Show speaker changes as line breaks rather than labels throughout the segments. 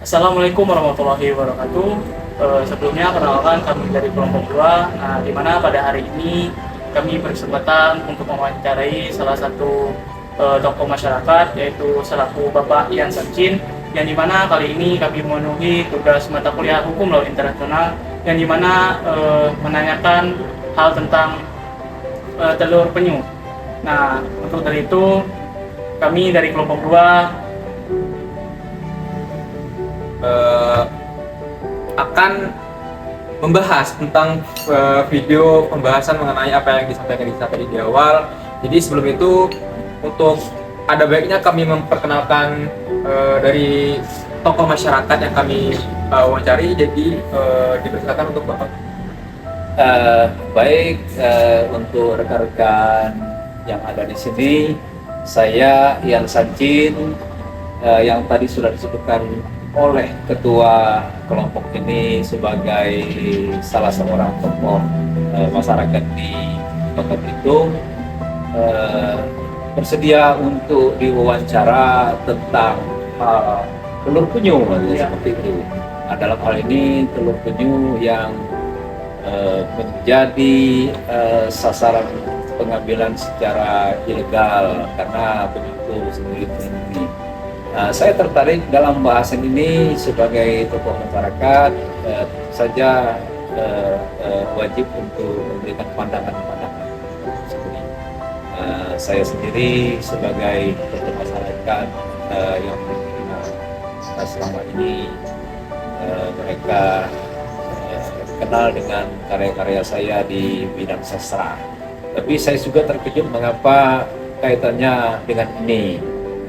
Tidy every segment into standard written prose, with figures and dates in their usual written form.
Assalamualaikum warahmatullahi wabarakatuh. Sebelumnya perkenalkan kami dari kelompok 2. Nah, di mana pada hari ini kami berkesempatan untuk mewawancarai salah satu tokoh masyarakat, yaitu selaku Bapak Ian Sancin, yang dimana kali ini kami memenuhi tugas mata kuliah Hukum Laut Internasional, yang dimana menanyakan hal tentang telur penyu. Nah, untuk dari itu kami dari kelompok 2
akan membahas tentang video pembahasan mengenai apa yang disampaikan di awal. Jadi sebelum itu, untuk ada baiknya kami memperkenalkan dari tokoh masyarakat yang kami wawancari. Jadi dipersilakan untuk Bapak.
Baik, untuk rekan-rekan yang ada di sini, saya Ian Sancin, yang tadi sudah disebutkan oleh ketua kelompok ini sebagai salah seorang tokoh masyarakat di Kota Belitung, bersedia untuk diwawancara tentang telur penyu, seperti itu. Nah, dalam hal ini telur penyu yang menjadi sasaran pengambilan secara ilegal karena penyu itu sendiri terhenti. Saya tertarik dalam bahasan ini sebagai tokoh masyarakat, saja wajib untuk memberikan pandangan-pandangan sendiri. Saya sendiri sebagai tokoh masyarakat yang selama ini mereka kenal dengan karya-karya saya di bidang sastra. Tapi saya juga terkejut mengapa kaitannya dengan ini.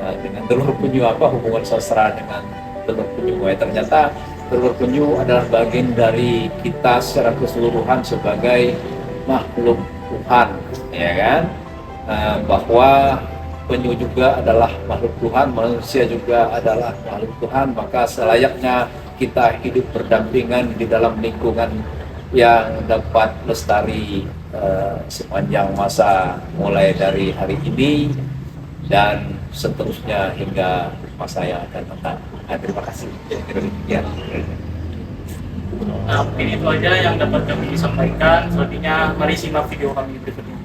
Dengan telur penyu, apa hubungan sastra dengan telur penyu? Ternyata telur penyu adalah bagian dari kita secara keseluruhan sebagai makhluk Tuhan, ya kan? Bahwa penyu juga adalah makhluk Tuhan, manusia juga adalah makhluk Tuhan, maka selayaknya kita hidup berdampingan di dalam lingkungan yang dapat lestari sepanjang masa, mulai dari hari ini dan seterusnya hingga masa yang akan datang. Terima kasih. Ya.
Nah, mungkin itu aja yang dapat kami sampaikan. Selebihnya mari simak video kami berikut ini.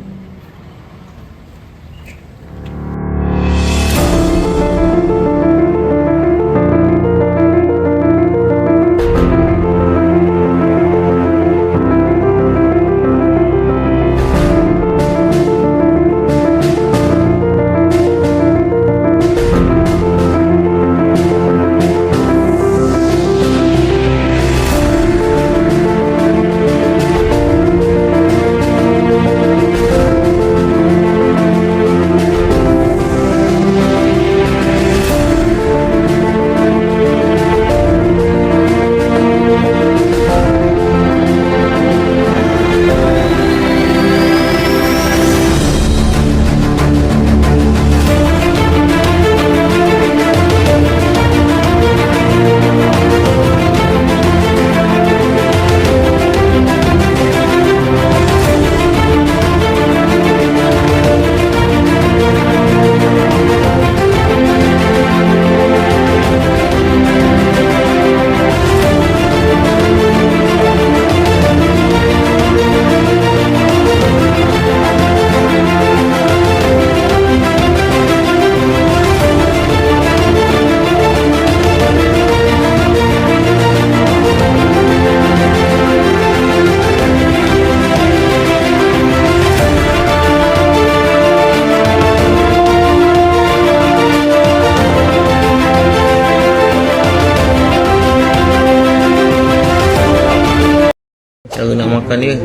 Cara nak makan dia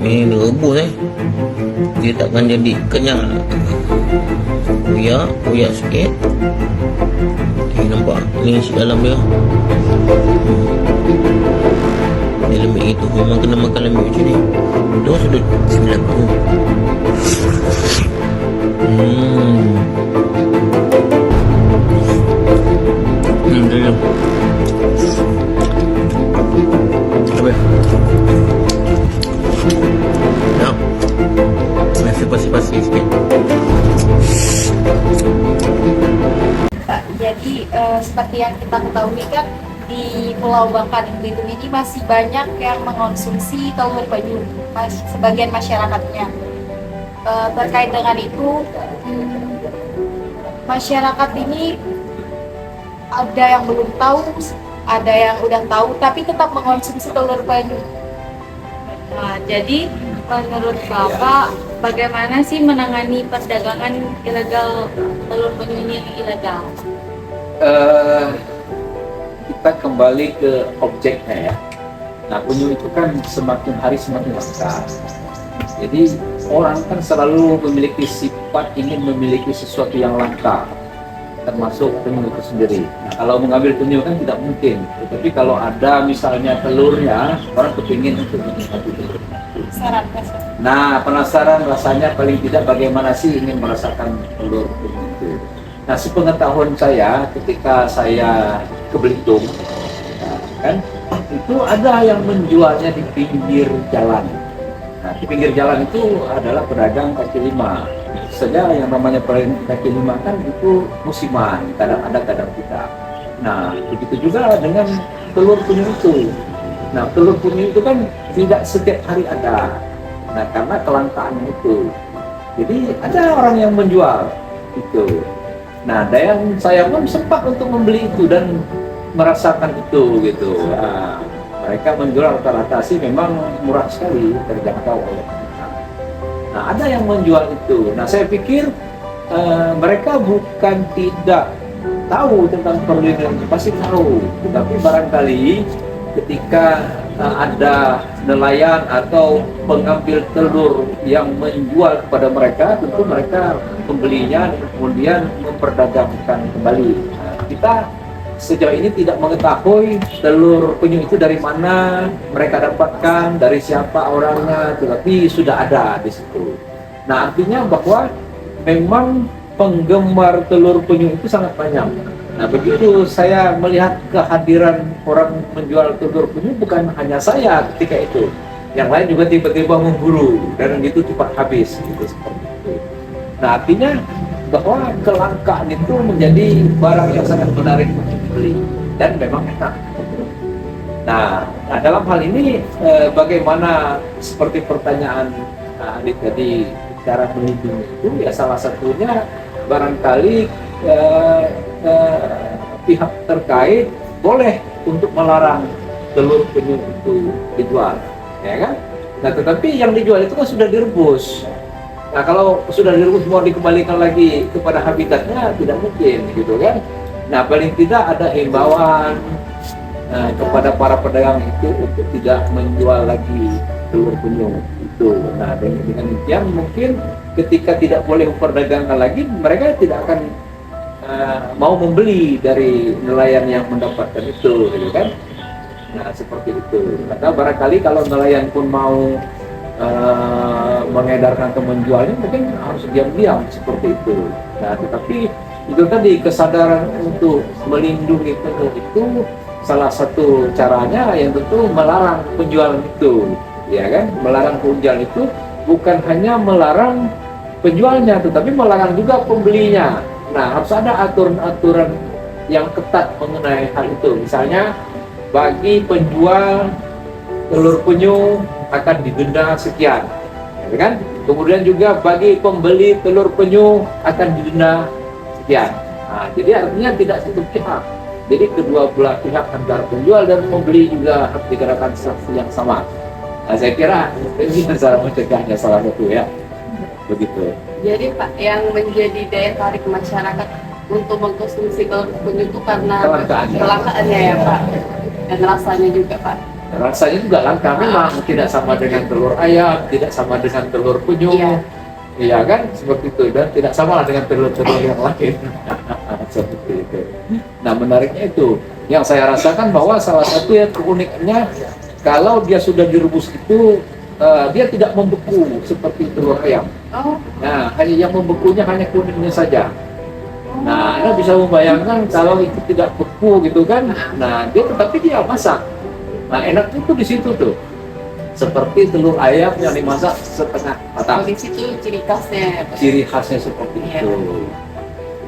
ni rebus dia takkan jadi kenyang. Uyak sikit. Nampak ni isi dalam dia. Dia lembik itu memang kena makan lembik macam ni. Dia sudah 90. Dia masih pasti sikit.
Jadi seperti yang kita ketahui kan di Pulau Bangka dan Belitung ini masih banyak yang mengonsumsi telur penyu, sebagian masyarakatnya. Terkait dengan itu, masyarakat ini ada yang belum tahu, ada yang udah tahu, tapi tetap mengonsumsi telur penyu.
Nah, jadi menurut Bapak, bagaimana sih menangani perdagangan ilegal telur penyu ini yang ilegal?
Kita kembali ke objeknya ya. Nah, penyu itu kan semakin hari semakin langka. Jadi orang kan selalu memiliki sifat ingin memiliki sesuatu yang langka, termasuk penyu itu sendiri. Nah, kalau mengambil penyu kan tidak mungkin. Tetapi kalau ada misalnya telurnya, orang kepingin untuk menikmati telur. Nah, penasaran rasanya paling tidak bagaimana sih ingin merasakan telur penyu itu. Nah, sepengetahuan saya ketika saya ke Belitung, nah, kan itu ada yang menjualnya di pinggir jalan. Nah, di pinggir jalan itu adalah pedagang kaki lima. Saja yang namanya pedagang kaki lima kan itu musiman, kadang ada kadang tidak. Nah, begitu juga dengan telur penyu itu. Nah, telur penyu itu kan tidak setiap hari ada. Nah, karena kelangkaannya itu. Jadi ada orang yang menjual itu. Nah, dan saya pun sempat untuk membeli itu dan merasakan itu gitu. Nah, mereka menjual rata-rata sih memang murah sekali, terjangkau oleh mereka. Nah, ada yang menjual itu. Nah, saya pikir mereka bukan tidak tahu tentang perlindungan, pasti tahu. Tetapi barangkali ketika ada nelayan atau pengambil telur yang menjual kepada mereka, tentu mereka membelinya dan kemudian memperdagangkan kembali. Nah, kita sejauh ini tidak mengetahui telur penyu itu dari mana mereka dapatkan, dari siapa orangnya, tetapi sudah ada di situ. Nah, artinya bahwa memang penggemar telur penyu itu sangat banyak. Nah, begitu saya melihat kehadiran orang menjual telur penyu, bukan hanya saya ketika itu, yang lain juga tiba-tiba memburu dan itu cepat habis gitu, seperti itu. Nah, artinya bahwa kelangkaan itu menjadi barang yang sangat menarik untuk dibeli dan memang enak. Nah, dalam hal ini bagaimana seperti pertanyaan Adit tadi, cara melindungi itu ya salah satunya barangkali pihak terkait boleh untuk melarang telur penyu itu dijual, ya kan? Nah, tetapi yang dijual itu kan sudah direbus. Nah, kalau sudah direbus mau dikembalikan lagi kepada habitatnya tidak mungkin, gitu kan? Nah, paling tidak ada himbauan kepada para pedagang itu untuk tidak menjual lagi telur penyu itu. Nah, dengan demikian mungkin ketika tidak boleh memperdagangkan lagi, mereka tidak akan mau membeli dari nelayan yang mendapatkan itu, gitu kan? Nah, seperti itu. Maka barangkali kalau nelayan pun mau mengedarkan atau menjualnya, mungkin harus diam-diam seperti itu. Nah, tetapi itu tadi kesadaran untuk melindungi penyu itu salah satu caranya yang tentu melarang penjualan itu, ya kan? Melarang penjualan itu bukan hanya melarang penjualnya, tetapi melarang juga pembelinya. Nah, harus ada aturan-aturan yang ketat mengenai hal itu. Misalnya, bagi penjual telur penyu akan didenda sekian, ya kan? Kemudian juga bagi pembeli telur penyu akan didenda sekian. Nah, jadi artinya tidak satu pihak. Jadi kedua belah pihak antara penjual dan pembeli juga harus dikenakan sanksi yang sama. Nah, saya kira ini cara mencegahnya salah satu ya. Begitu.
Jadi Pak, yang menjadi daya tarik masyarakat untuk mengkonsumsi telur penyu itu karena kelangkaannya ya Pak, dan rasanya juga Pak.
Rasanya juga langka, memang tidak sama dengan telur ayam, tidak sama dengan telur penyu, iya kan, seperti itu, dan tidak sama dengan telur-telur yang lain. Seperti itu. Nah, menariknya itu, yang saya rasakan bahwa salah satu yang keunikannya, kalau dia sudah direbus itu, dia tidak membeku seperti telur ayam. Nah, hanya yang membekunya hanya kuningnya saja. Nah, Anda bisa membayangkan kalau itu tidak beku gitu kan, nah dia tetapi dia masak. Nah, enak itu di situ tuh. Seperti telur ayam yang dimasak setengah matang.
Di situ ciri khasnya.
Ciri khasnya seperti itu.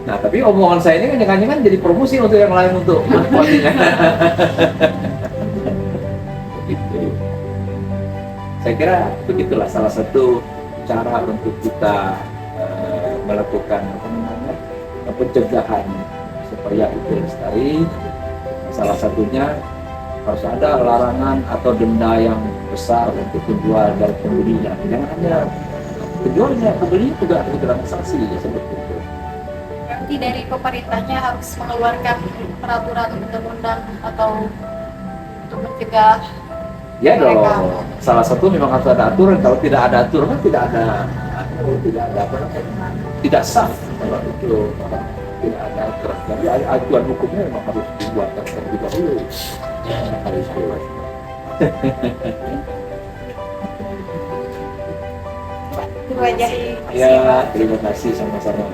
Nah, tapi omongan saya ini kan jangan-jangan jadi promosi untuk yang lain untuk menikmatinya. Begitu. Saya kira begitulah salah satu cara untuk kita melakukan pencegahan supaya itu lestari. Salah satunya harus ada larangan atau denda yang besar untuk penjual dan pembelinya. Jangan hanya penjualnya, pembelinya juga harus dalam sanksi seperti itu.
Berarti dari pemerintahnya harus mengeluarkan peraturan undang-undang atau untuk mencegah.
Ya dong,
Mereka.
salah satu memang harus ada aturan. Kalau tidak ada aturan kan tidak ada apa namanya, tidak sah kalau itu tidak ada aturan. Jadi acuan hukumnya memang harus dibuatkan terlebih dahulu. Harus dibuat.
Itu aja.
Ya, terima kasih sama-sama.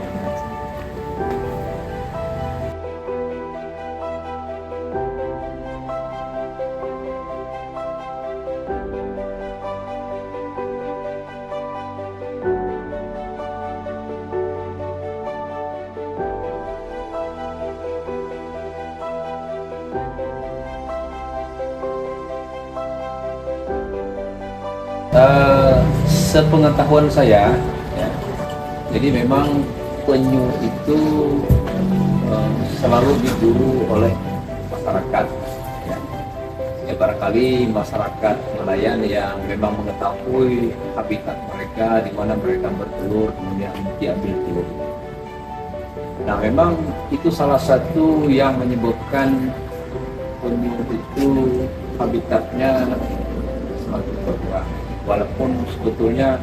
Sepengetahuan saya, ya, jadi memang penyu itu selalu diburu oleh masyarakat. Ya. Ya, barangkali masyarakat nelayan yang memang mengetahui habitat mereka, di mana mereka bertelur, kemudian diambil telur. Nah, memang itu salah satu yang menyebabkan penyu itu habitatnya semakin berkurang. Walaupun sebetulnya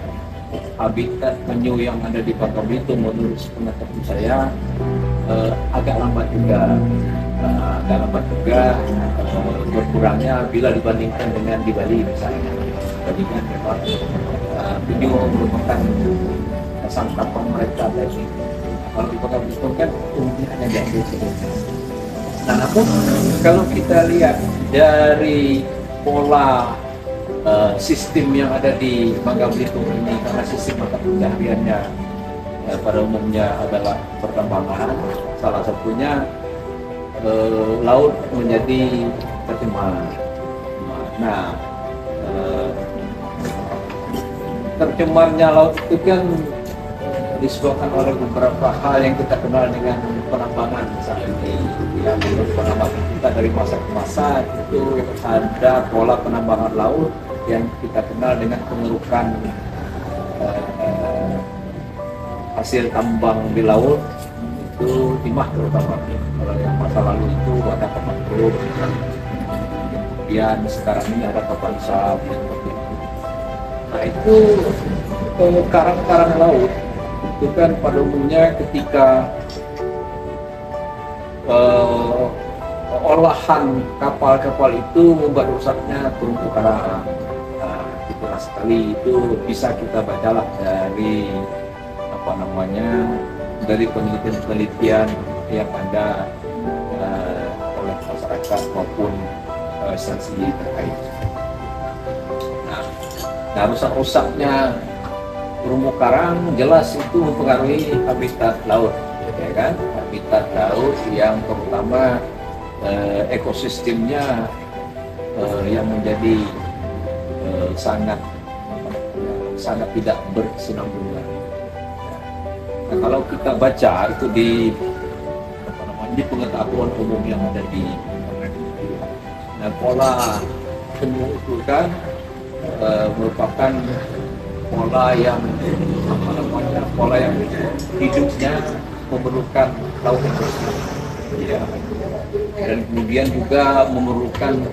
habitat penyu yang ada di Bangka Belitung menurut pengetahuan saya agak lambat juga, berkurangnya bila dibandingkan dengan di Bali misalnya. Jadi kan memang penyu merupakan santapan mereka tadi. Kalau di Bangka Belitung kan umumnya hanya diambil sebelumnya. Nah, namun kalau kita lihat dari pola sistem yang ada di Bangka Belitung ini, karena sistem mata pencahariannya pada umumnya adalah pertambangan, salah satunya laut menjadi tercemar. Nah, tercemarnya laut itu kan disebabkan oleh beberapa hal yang kita kenal dengan penambangan. Misalnya yang penambangan kita dari masa ke masa itu ada pola penambangan laut yang kita kenal dengan pengerukan hasil tambang di laut itu timah terutama. Kalau yang masa lalu itu ada kapal teluk, kemudian sekarang ini ada kapal sap. Nah, itu karang-karang laut itu kan pada umumnya ketika olahan kapal-kapal itu membuat rusaknya terumbu karang. Nah, itulah sekali itu bisa kita bacalah dari dari penelitian-penelitian yang ada oleh masyarakat maupun instansi terkait. Nah, rusak-rusaknya terumbu karang jelas itu mempengaruhi habitat laut, ya kan? Habitat laut yang terutama ekosistemnya yang menjadi sangat tidak berkesinambungan. Nah, kalau kita baca itu di pengetahuan umum yang ada di nah, pola penyu itu kan merupakan pola yang hidupnya memerlukan laut yang bersih, ya. Dan kemudian juga memerlukan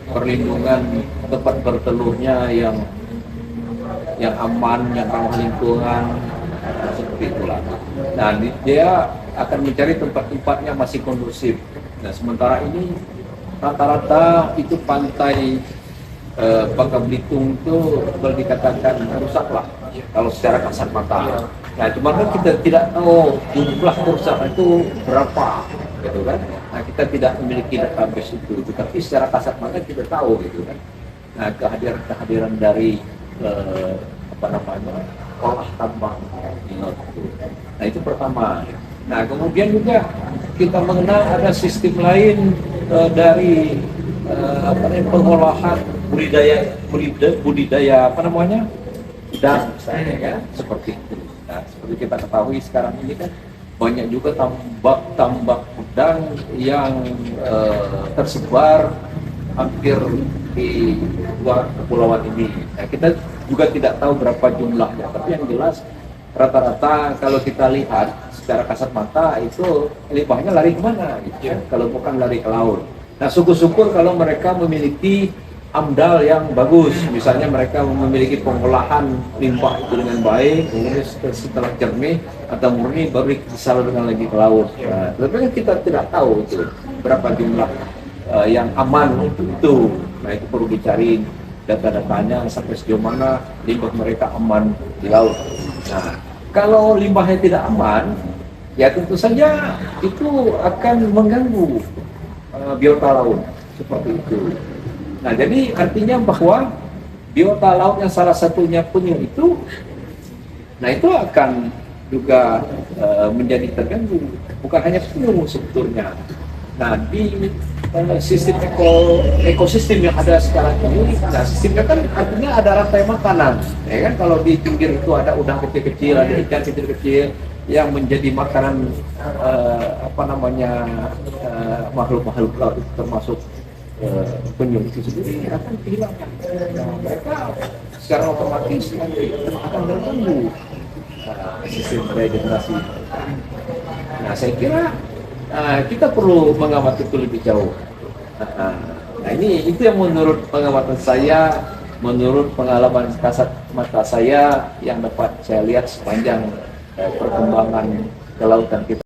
perlindungan tempat bertelurnya yang aman, yang ramah lingkungan, seperti itulah. Nah, dia akan mencari tempat-tempat yang masih kondusif. Nah, sementara ini rata-rata itu pantai Bangka Belitung itu boleh dikatakan rusak lah kalau secara kasat mata. Nah, cuma kan kita tidak tahu jumlah kerusakan itu berapa, gitu kan? Nah, kita tidak memiliki database itu, tapi secara kasat mata kita tahu, gitu kan? Nah, kehadiran dari olah tambang di laut itu. Nah, itu pertama. Nah, kemudian juga kita mengenal ada sistem lain dari pengolahan budidaya apa namanya udang misalnya ya, seperti itu. Nah, seperti kita ketahui sekarang ini kan banyak juga tambak udang yang tersebar hampir di luar kepulauan ini. Nah, kita juga tidak tahu berapa jumlahnya, tapi yang jelas rata-rata kalau kita lihat secara kasat mata itu limbahnya lari kemana gitu ya, kalau bukan lari ke laut. Nah, syukur-syukur kalau mereka memiliki AMDAL yang bagus, misalnya mereka memiliki pengolahan limbah itu dengan baik, kemudian setelah jernih atau murni baru disalurkan lagi ke laut. Nah, tapi kan kita tidak tahu itu berapa jumlah yang aman untuk itu. Nah, itu perlu dicari data-datanya sampai sejauh mana limbah mereka aman di laut. Nah, kalau limbahnya tidak aman, ya tentu saja itu akan mengganggu biota laut seperti itu. Nah, jadi artinya bahwa biota laut yang salah satunya penyu itu, nah itu akan juga menjadi terganggu. Bukan hanya penyu sebetulnya. Nah, di sistem ekosistem yang ada sekarang ini, nah sistemnya kan artinya ada rantai makanan, ya kan? Kalau di pinggir itu ada udang kecil-kecil, ada ikan kecil-kecil yang menjadi makanan makhluk-makhluk laut itu termasuk penyu itu sendiri akan kehilangan. Nah, mereka secara otomatis nanti akan terganggu sistem regenerasi. Nah, saya kira kita perlu mengamati itu lebih jauh. Nah, itu yang menurut pengamatan saya, menurut pengalaman kasat mata saya yang dapat saya lihat sepanjang perkembangan kelautan kita.